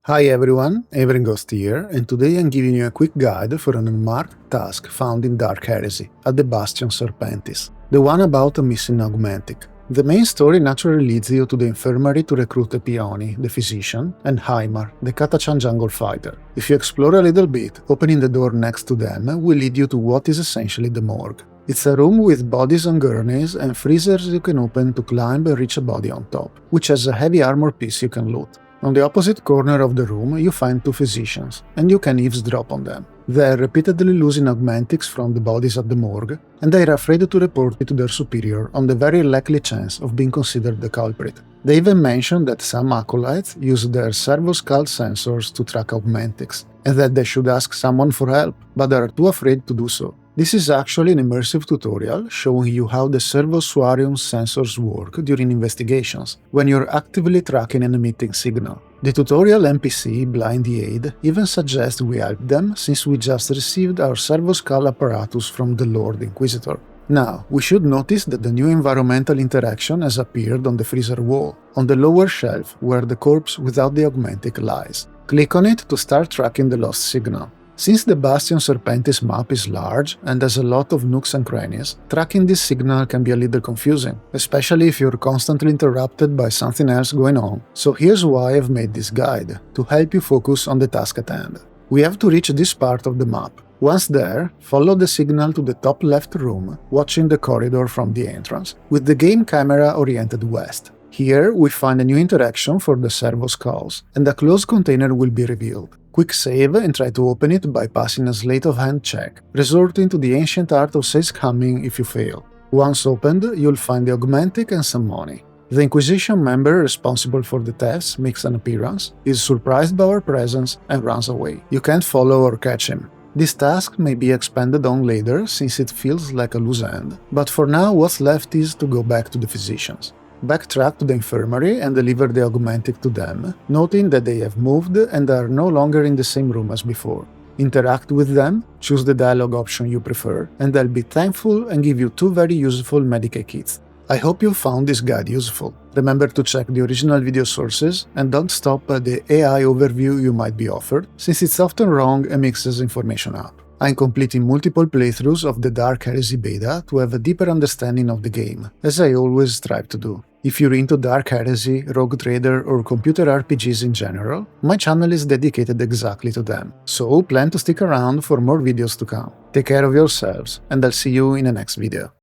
Hi everyone, Ghost here, and today I'm giving you a quick guide for an unmarked task found in Dark Heresy, at the Bastion Serpentis, the one about a missing Augmentic. The main story naturally leads you to the Infirmary to recruit Epioni, the physician, and Haimar, the Katachan jungle fighter. If you explore a little bit, opening the door next to them will lead you to what is essentially the morgue. It's a room with bodies on gurneys and freezers you can open to climb and reach a body on top, which has a heavy armor piece you can loot. On the opposite corner of the room you find two physicians, and you can eavesdrop on them. They're repeatedly losing augmentics from the bodies at the morgue, and they're afraid to report it to their superior on the very likely chance of being considered the culprit. They even mention that some acolytes use their servo-skull sensors to track augmentics, and that they should ask someone for help, but are too afraid to do so. This is actually an immersive tutorial showing you how the Servo-Ossuarium sensors work during investigations, when you're actively tracking an emitting signal. The tutorial NPC, Blindy Aid, even suggests we help them since we just received our servo-skull apparatus from the Lord Inquisitor. Now, we should notice that the new environmental interaction has appeared on the freezer wall, on the lower shelf where the corpse without the augmentic lies. Click on it to start tracking the lost signal. Since the Bastion Serpentis map is large and has a lot of nooks and crannies, tracking this signal can be a little confusing, especially if you're constantly interrupted by something else going on. So here's why I've made this guide, to help you focus on the task at hand. We have to reach this part of the map. Once there, follow the signal to the top left room, watching the corridor from the entrance, with the game camera oriented west. Here we find a new interaction for the servo-skulls, and a closed container will be revealed. Quick save and try to open it by passing a sleight of hand check, resorting to the ancient art of safe scamming if you fail. Once opened, you'll find the augmentic and some money. The Inquisition member responsible for the thefts makes an appearance, is surprised by our presence, and runs away. You can't follow or catch him. This task may be expanded on later since it feels like a loose end, but for now what's left is to go back to the physicians. Backtrack to the Infirmary and deliver the augmentic to them, noting that they have moved and are no longer in the same room as before. Interact with them, choose the dialogue option you prefer, and they'll be thankful and give you two very useful Medicae kits. I hope you found this guide useful. Remember to check the original video sources and don't stop at the AI overview you might be offered, since it's often wrong and mixes information up. I'm completing multiple playthroughs of the Dark Heresy beta to have a deeper understanding of the game, as I always strive to do. If you're into Dark Heresy, Rogue Trader or computer RPGs in general, my channel is dedicated exactly to them, so plan to stick around for more videos to come. Take care of yourselves, and I'll see you in the next video.